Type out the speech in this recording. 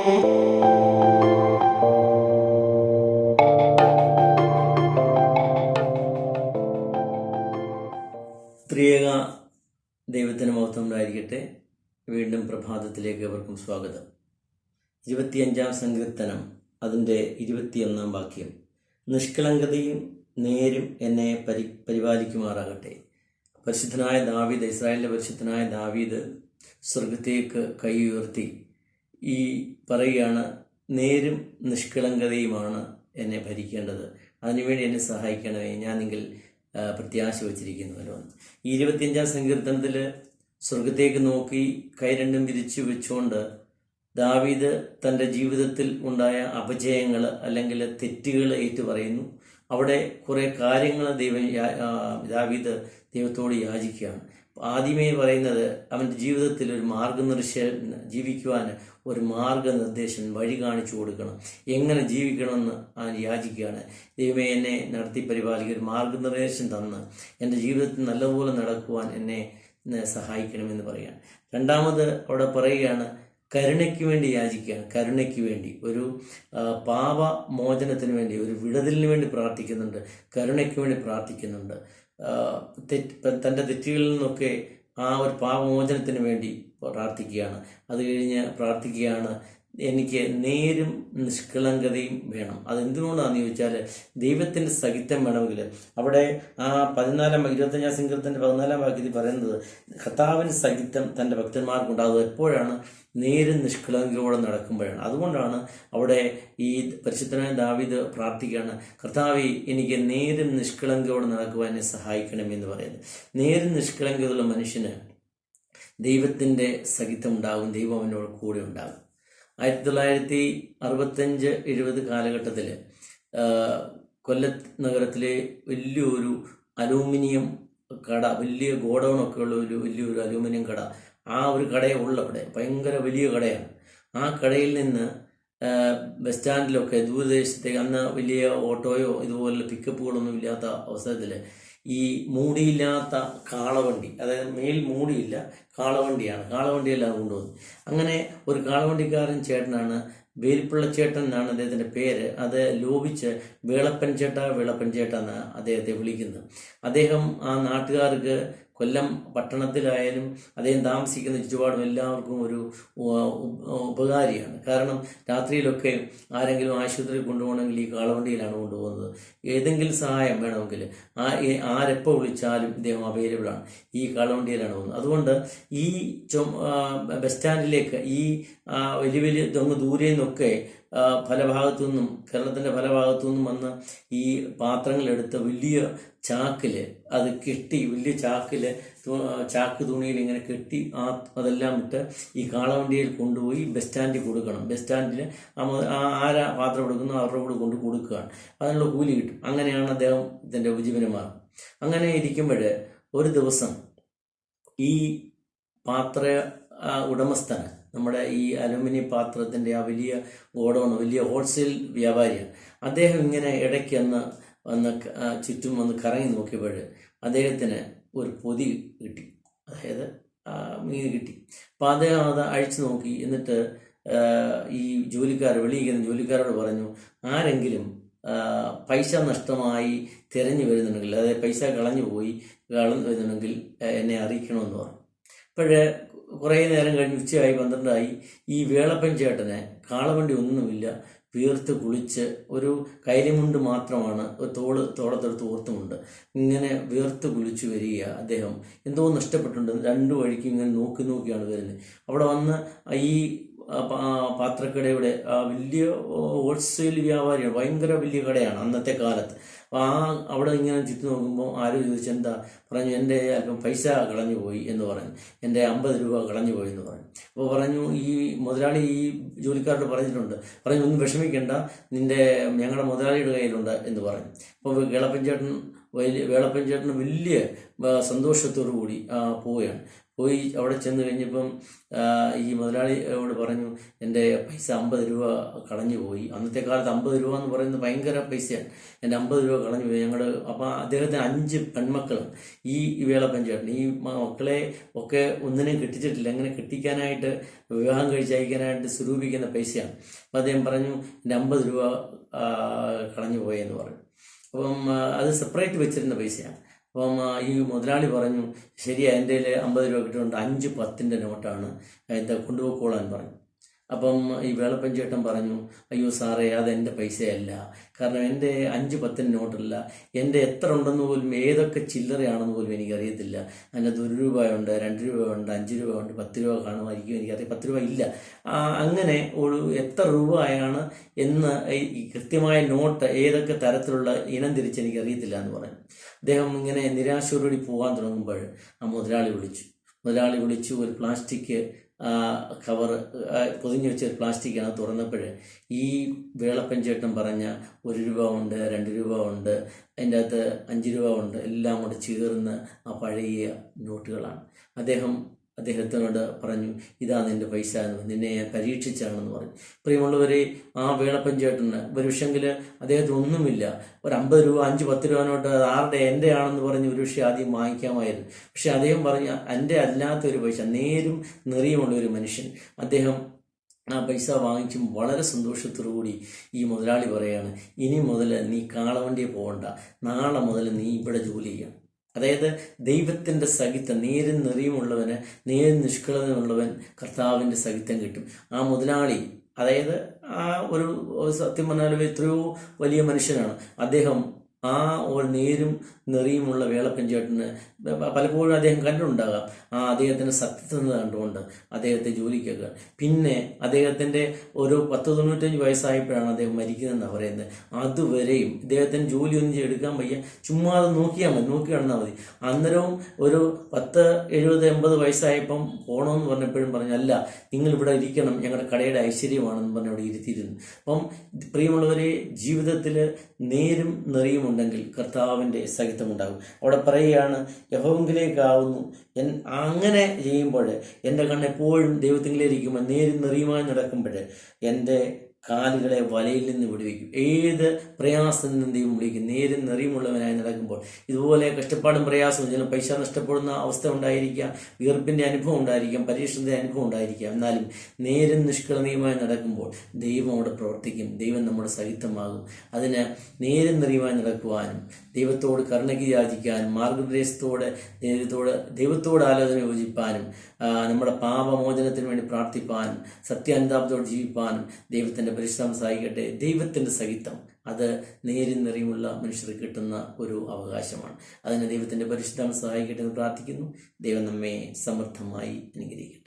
ത്രിയേക ദൈവത്തിന് മഹത്വം ഉണ്ടായിരിക്കട്ടെ. വീണ്ടും പ്രഭാതത്തിലേക്ക് അവർക്കും സ്വാഗതം. 25-ാം സങ്കീർത്തനം അതിൻ്റെ 21-ാം വാക്യം. നിഷ്കളങ്കതയും നേരും എന്നെ പരിപാലിക്കുമാറാകട്ടെ. പരിശുദ്ധനായ ദാവീദ്, ഇസ്രായേലിൻ്റെ പരിശുദ്ധനായ ദാവീദ് സ്വർഗത്തേക്ക് കൈ ഉയർത്തി ഈ പറയുകയാണ്, നേരും നിഷ്കളങ്കതയുമാണ് എന്നെ ഭരിക്കേണ്ടത്, അതിനുവേണ്ടി എന്നെ സഹായിക്കണമേ, ഞാനെങ്കിൽ പ്രത്യാശ വച്ചിരിക്കുന്നുവല്ലോ. ഈ 25-ാം സങ്കീർത്തനത്തിൽ സ്വർഗത്തേക്ക് നോക്കി കൈ രണ്ടും വിരിച്ചു വെച്ചുകൊണ്ട് ദാവീദ് തൻ്റെ ജീവിതത്തിൽ ഉണ്ടായ അപജയങ്ങൾ അല്ലെങ്കിൽ തെറ്റുകൾ ഏറ്റു പറയുന്നു. അവിടെ കുറേ കാര്യങ്ങൾ ദാവീദ് ദൈവത്തോട് യാചിക്കുകയാണ്. ആദ്യമേ പറയുന്നത് അവൻ്റെ ജീവിതത്തിൽ ഒരു ജീവിക്കുവാൻ ഒരു മാർഗനിർദ്ദേശം, വഴി കാണിച്ചു കൊടുക്കണം, എങ്ങനെ ജീവിക്കണമെന്ന് അവൻ യാചിക്കുകയാണ്. ദൈവമേ, എന്നെ നടത്തി പരിപാലിക്കുക, ഒരു മാർഗനിർദ്ദേശം തന്ന് എൻ്റെ ജീവിതത്തിൽ നല്ലപോലെ നടക്കുവാൻ എന്നെ സഹായിക്കണമെന്ന് പറയുകയാണ്. രണ്ടാമത് അവിടെ പറയുകയാണ്, കരുണയ്ക്ക് വേണ്ടി യാചിക്കുകയാണ്. കരുണയ്ക്ക് വേണ്ടി, ഒരു പാപമോചനത്തിന് വേണ്ടി, ഒരു വിടുതലിന് വേണ്ടി പ്രാർത്ഥിക്കുന്നുണ്ട്, കരുണയ്ക്ക് വേണ്ടി പ്രാർത്ഥിക്കുന്നുണ്ട്. തൻ്റെ തെറ്റുകളിൽ നിന്നൊക്കെ ആ ഒരു പാപമോചനത്തിന് വേണ്ടി പ്രാർത്ഥിക്കുകയാണ്. അത് കഴിഞ്ഞ് പ്രാർത്ഥിക്കുകയാണ്, എനിക്ക് നേരും നിഷ്കളങ്കതയും വേണം. അതെന്തുകൊണ്ടാണെന്ന് ചോദിച്ചാൽ, ദൈവത്തിൻ്റെ സഹിത്വം വേണമെങ്കിൽ അവിടെ ആ 25-ാം സങ്കീർത്തനത്തിൻ്റെ 14-ാം വാക്യത്തിൽ പറയുന്നത്, കർത്താവിൻ്റെ സഹിത്വം തൻ്റെ ഭക്തന്മാർക്കുണ്ടാകുന്നത് എപ്പോഴാണ്? നേരും നിഷ്കളങ്കയോടെ നടക്കുമ്പോഴാണ്. അതുകൊണ്ടാണ് അവിടെ ഈ പരിശുദ്ധനായ ദാവീദ് പ്രാർത്ഥിക്കുകയാണ്, കർത്താവേ, എനിക്ക് നേരും നിഷ്കളങ്കയോടെ നടക്കുവാൻ എന്നെ സഹായിക്കണമെന്ന് പറയുന്നത്. നേരും നിഷ്കളങ്കതയുള്ള മനുഷ്യന് ദൈവത്തിൻ്റെ സഹിത്വം ഉണ്ടാകും, ദൈവം അവനോട് കൂടെ ഉണ്ടാകും. 1965-70 കാലഘട്ടത്തിൽ കൊല്ലത്ത് നഗരത്തിലെ വലിയൊരു അലൂമിനിയം കട, വലിയ ഗോഡൗണൊക്കെ ഉള്ള വലിയൊരു അലൂമിനിയം കട, ആ ഒരു കടയെ അവിടെ ഭയങ്കര വലിയ കടയാണ്. ആ കടയിൽ നിന്ന് ബസ് സ്റ്റാൻഡിലൊക്കെ ദൂരദേശത്തേക്ക്, അന്ന് വലിയ ഓട്ടോയോ ഇതുപോലുള്ള പിക്കപ്പുകളൊന്നും ഇല്ലാത്ത അവസരത്തിൽ ഈ മൂടിയില്ലാത്ത കാളവണ്ടി, അതായത് മേൽ മൂടിയില്ല, കാളവണ്ടിയെല്ലാം കൊണ്ടുവന്നു. അങ്ങനെ ഒരു കാളവണ്ടിക്കാരൻ ചേട്ടനാണ്, വേലിപ്പിള്ള ചേട്ടൻ എന്നാണ് അദ്ദേഹത്തിൻ്റെ പേര്. അത് ലോപിച്ച് വേളപ്പൻ ചേട്ട എന്ന് അദ്ദേഹത്തെ വിളിക്കുന്നത്. അദ്ദേഹം ആ നാട്ടുകാർക്ക്, കൊല്ലം പട്ടണത്തിലായാലും അദ്ദേഹം താമസിക്കുന്ന ചുറ്റുപാടും എല്ലാവർക്കും ഒരു ഉപകാരിയാണ്. കാരണം രാത്രിയിലൊക്കെ ആരെങ്കിലും ആശുപത്രിയിൽ കൊണ്ടുപോകണമെങ്കിൽ ഈ കാളവണ്ടിയിലാണ് കൊണ്ടുപോകുന്നത്. ഏതെങ്കിലും സഹായം വേണമെങ്കിൽ ആരെപ്പോൾ വിളിച്ചാലും ഇദ്ദേഹം അവൈലബിളാണ്, ഈ കാളവണ്ടിയിലാണ് പോകുന്നത്. അതുകൊണ്ട് ഈ ബസ് സ്റ്റാൻഡിലേക്ക് ഈ വലിയ ദൂരെ നിന്നൊക്കെ പല ഭാഗത്തു നിന്നും, കേരളത്തിൻ്റെ പല ഭാഗത്തു നിന്നും വന്ന് ഈ പാത്രങ്ങളെടുത്ത് വലിയ ചാക്കിൽ അത് കെട്ടി, വലിയ ചാക്ക് തുണിയിൽ ഇങ്ങനെ കെട്ടി അതെല്ലാം ഇട്ട് ഈ കാളവണ്ടിയിൽ കൊണ്ടുപോയി ബസ് സ്റ്റാൻഡിൽ കൊടുക്കണം. ബസ് സ്റ്റാൻഡിൽ ആരാ പാത്രം എടുക്കുന്നു അവരുടെ കൂടെ കൊടുക്കുകയാണ്, അതിനുള്ള കൂലി കിട്ടും. അങ്ങനെയാണ് അദ്ദേഹം ഇതിൻ്റെ ഉപജീവനമാർഗം. അങ്ങനെ ഇരിക്കുമ്പോൾ ഒരു ദിവസം ഈ പാത്ര ഉടമസ്ഥന്, നമ്മുടെ ഈ അലുമിനിയം പാത്രത്തിൻ്റെ ആ വലിയ ഗോഡൗൺ, വലിയ ഹോൾസെയിൽ വ്യാപാരിയാണ്, അദ്ദേഹം ഇങ്ങനെ ഇടയ്ക്ക് വന്ന് ചുറ്റും വന്ന് കറങ്ങി നോക്കിയപ്പോൾ അദ്ദേഹത്തിന് ഒരു പൊതി കിട്ടി, അതായത് മീൻ കിട്ടി. അപ്പം അദ്ദേഹം അത് അഴിച്ചു നോക്കി. എന്നിട്ട് ഈ വെളിയിരിക്കുന്ന ജോലിക്കാരോട് പറഞ്ഞു, ആരെങ്കിലും പൈസ നഷ്ടമായി തിരഞ്ഞു വരുന്നുണ്ടെങ്കിൽ, അതായത് പൈസ കളഞ്ഞു വരുന്നുണ്ടെങ്കിൽ എന്നെ അറിയിക്കണമെന്ന് പറഞ്ഞു. അപ്പോഴേ കുറേ നേരം കഴിഞ്ഞ് ഉച്ചയായി, 12 ഈ വേളപ്പൻ ചേട്ടന് കാളവണ്ടി ഒന്നുമില്ല, വീർത്ത് കുളിച്ച് ഒരു കൈലിമുണ്ട് മാത്രമാണ്, തോളത്തെടുത്ത് ഓർത്തുമുണ്ട്, ഇങ്ങനെ വീർത്ത് കുളിച്ച് വരിക. അദ്ദേഹം എന്തോ നഷ്ടപ്പെട്ടിട്ടുണ്ട്. 2 വഴിക്ക് ഇങ്ങനെ നോക്കിയാണ് വരുന്നത്. അവിടെ വന്ന് ഈ പാത്രക്കടയുടെ വലിയ ഹോൾസെയിൽ വ്യാപാരിയാണ്, ഭയങ്കര വലിയ കടയാണ് അന്നത്തെ കാലത്ത്. അപ്പോൾ അവിടെ ഇങ്ങനെ ചുറ്റി നോക്കുമ്പോൾ ആരോ ചോദിച്ചെന്താ, പറഞ്ഞു എൻ്റെ അല്പം പൈസ കളഞ്ഞു പോയി എന്ന് പറഞ്ഞു, എൻ്റെ 50 രൂപ കളഞ്ഞു പോയി എന്ന് പറഞ്ഞു. അപ്പോൾ പറഞ്ഞു, ഈ മുതലാളി ഈ ജോലിക്കാരോട് പറഞ്ഞു ഒന്നും വിഷമിക്കേണ്ട, ഞങ്ങളുടെ മുതലാളിയുടെ കയ്യിലുണ്ട് എന്ന് പറഞ്ഞു. അപ്പോൾ വേളപ്പൻ ചേട്ടന് വലിയ സന്തോഷത്തോടു കൂടി പോവുകയാണ്. പോയി അവിടെ ചെന്ന് കഴിഞ്ഞപ്പം ഈ മുതലാളിയോട് പറഞ്ഞു, എൻ്റെ പൈസ 50 രൂപ കളഞ്ഞു പോയി. അന്നത്തെ കാലത്ത് 50 രൂപ എന്ന് പറയുന്നത് ഭയങ്കര പൈസയാണ്. എൻ്റെ 50 രൂപ കളഞ്ഞു പോയി. അപ്പം അദ്ദേഹത്തിന് 5 പെൺമക്കളും ഈ വേളപ്പൻ ചേട്ടൻ ഈ മക്കളെ ഒക്കെ ഒന്നിനും കെട്ടിച്ചിട്ടില്ല. അങ്ങനെ കെട്ടിക്കാനായിട്ട് വിവാഹം കഴിച്ചയക്കാനായിട്ട് സ്വരൂപിക്കുന്ന പൈസയാണ്. അപ്പം അദ്ദേഹം പറഞ്ഞു, എൻ്റെ 50 രൂപ കളഞ്ഞു പോയെന്ന് പറഞ്ഞു. അപ്പം അത് സെപ്പറേറ്റ് വെച്ചിരുന്ന പൈസയാണ്. അപ്പം ഈ മുതലാളി പറഞ്ഞു, ശരിയാ, എൻ്റെ 50 രൂപ കിട്ടുന്നുണ്ട്, 5 10-ൻ്റെ നോട്ടാണ്, കൊണ്ടുപോയിക്കോളാൻ പറഞ്ഞു. അപ്പം ഈ വേളപ്പൻ ചേട്ടൻ പറഞ്ഞു, അയ്യോ സാറേ, അതെൻ്റെ പൈസയല്ല. കാരണം എൻ്റെ 5 10-ൻ്റെ നോട്ടല്ല, എൻ്റെ എത്ര ഉണ്ടെന്ന് പോലും, ഏതൊക്കെ ചില്ലറയാണെന്ന് പോലും എനിക്കറിയത്തില്ല. അതിനകത്ത് 1 രൂപയുണ്ട്, 2 രൂപയുണ്ട്, 5 രൂപയുണ്ട്, 10 രൂപ കാണുമായിരിക്കും, എനിക്കറിയാം. 10 രൂപ ഇല്ല. അങ്ങനെ ഒരു എത്ര രൂപയാണ് എന്ന് ഈ കൃത്യമായ നോട്ട് ഏതൊക്കെ തരത്തിലുള്ള ഇനം തിരിച്ച് എനിക്കറിയത്തില്ല എന്ന് പറഞ്ഞു. അദ്ദേഹം ഇങ്ങനെ നിരാശയോടുകൂടി പോകാൻ തുടങ്ങുമ്പോൾ ആ മുതലാളി വിളിച്ചു ഒരു പ്ലാസ്റ്റിക് കവർ പൊതിഞ്ഞു വെച്ച പ്ലാസ്റ്റിക്കാണ്. തുറന്നപ്പോൾ ഈ വേളപ്പൻ ചേട്ടൻ പറഞ്ഞ 1 രൂപ ഉണ്ട്, 2 രൂപ ഉണ്ട്, അതിൻ്റെ അകത്ത് 5 രൂപ ഉണ്ട്, എല്ലാം കൂടെ ചേർന്ന് ആ പഴയ നോട്ടുകളാണ്. അദ്ദേഹത്തിനോട് പറഞ്ഞു, ഇതാണ് എൻ്റെ പൈസ എന്ന്, നിന്നെ ഞാൻ പരീക്ഷിച്ചാണെന്ന് പറഞ്ഞു. പ്രിയമുള്ളവരെ, ആ വേളപ്പൻ ചേട്ടന് ഒരുപക്ഷെങ്കിൽ അദ്ദേഹത്തിന് ഒന്നുമില്ല, ഒരു 50 രൂപ 5 10 രൂപ നോട്ട് ആരുടെ എൻ്റെ ആണെന്ന് പറഞ്ഞ് ഒരുപക്ഷെ ആദ്യം വാങ്ങിക്കാമായിരുന്നു. പക്ഷെ അദ്ദേഹം പറഞ്ഞ എൻ്റെ അല്ലാത്തൊരു പൈസ, നേരും നെറിയുമുള്ള ഒരു മനുഷ്യൻ, അദ്ദേഹം ആ പൈസ വാങ്ങിച്ചും വളരെ സന്തോഷത്തോടുകൂടി ഈ മുതലാളി പറയാണ്, ഇനി മുതൽ നീ കാളവണ്ടിയെ പോകണ്ട, നാളെ മുതൽ നീ ഇവിടെ ജോലി ചെയ്യണം. അതായത് ദൈവത്തിൻ്റെ സഹിത്വം, നേരും നെറിയുമുള്ളവന്, നേരും നിഷ്കളങ്കമുള്ളവൻ കർത്താവിൻ്റെ സഹിത്വം കിട്ടും. ആ മുതലാളി, അതായത് ആ ഒരു സത്യം പറഞ്ഞാൽ എത്രയോ വലിയ മനുഷ്യനാണ് അദ്ദേഹം. ആ ഒരു നേരും നെറിയുമുള്ള വേളപ്പൻ ചേട്ടന് പലപ്പോഴും അദ്ദേഹം കണ്ടിട്ടുണ്ടാകാം. അദ്ദേഹത്തിൻ്റെ സത്യസന്ധത കണ്ടുകൊണ്ട് അദ്ദേഹത്തെ ജോലിക്കൊക്കെ. പിന്നെ അദ്ദേഹത്തിൻ്റെ ഒരു 10-95 വയസ്സായപ്പോഴാണ് അദ്ദേഹം മരിക്കുന്നതെന്നാണ് പറയുന്നത്. അതുവരെയും ഇദ്ദേഹത്തിന് ജോലിയൊന്നും എടുക്കാൻ വയ്യ, ചുമ്മാ അത് നോക്കി നടന്നാൽ മതി. അന്നേരവും ഒരു 10 70 80 വയസ്സായപ്പം പോകണമെന്ന് പറഞ്ഞപ്പോഴും പറഞ്ഞു, അല്ല, നിങ്ങൾ ഇവിടെ ഇരിക്കണം, ഞങ്ങളുടെ കടയുടെ ഐശ്വര്യമാണെന്ന് പറഞ്ഞ് അവിടെ ഇരുത്തിയിരുന്നു. അപ്പം പ്രിയമുള്ളവരെ, ജീവിതത്തിൽ നേരും നെറിയും ഉണ്ടെങ്കിൽ കർത്താവിൻ്റെ സഹിത്വമുണ്ടാകും. അവിടെ പറയുകയാണ്, യഹോവങ്കിലേക്കാവുന്നു. അങ്ങനെ ചെയ്യുമ്പോൾ എൻ്റെ കണ്ണെപ്പോഴും ദൈവത്തിങ്കിലേക്കിരിക്കുമ്പോൾ, നേരും നെറിയുമായി നടക്കുമ്പോൾ എൻ്റെ കാലുകളെ വലയിൽ നിന്ന് വിടുവിക്കും. ഏത് പ്രയാസത്തിൽ നിന്ന് ദൈവം വിളിക്കും. നേരും നെറിയുമുള്ളവനായി നടക്കുമ്പോൾ ഇതുപോലെ കഷ്ടപ്പാടും പ്രയാസവും, ചില പൈസ നഷ്ടപ്പെടുന്ന അവസ്ഥ ഉണ്ടായിരിക്കാം, വിയർപ്പിൻ്റെ അനുഭവം ഉണ്ടായിരിക്കാം, പരീക്ഷണത്തിൻ്റെ അനുഭവം ഉണ്ടായിരിക്കാം. എന്നാലും നേരും നിഷ്കളങ്കയുമായി നടക്കുമ്പോൾ ദൈവം അവിടെ പ്രവർത്തിക്കും. ദൈവം നമ്മുടെ സഹിതമാകും. അതിന് നേരും നെറിയുമായി നടക്കുവാനും, ദൈവത്തോട് കരുണയ്ക്ക് യാചിക്കാനും, മാർഗനിർദ്ദേശത്തോടെ ദൈവത്തോട് ആലോചന യോജിപ്പാനും, നമ്മുടെ പാപമോചനത്തിന് വേണ്ടി പ്രാർത്ഥിപ്പാനും, സത്യാനുതാപത്തോടെ ജീവിപ്പാനും ദൈവത്തിൻ്റെ പരിശുദ്ധം സഹായിക്കട്ടെ. ദൈവത്തിൻ്റെ സഹിതം അത് നേരും നെറിയുമുള്ള മനുഷ്യർക്ക് കിട്ടുന്ന ഒരു അവകാശമാണ്. അതിന് ദൈവത്തിൻ്റെ പരിശുദ്ധം സഹായിക്കട്ടെ എന്ന് പ്രാർത്ഥിക്കുന്നു. ദൈവം നമ്മെ സമൃദ്ധമായി അനുഗ്രഹിക്കട്ടെ.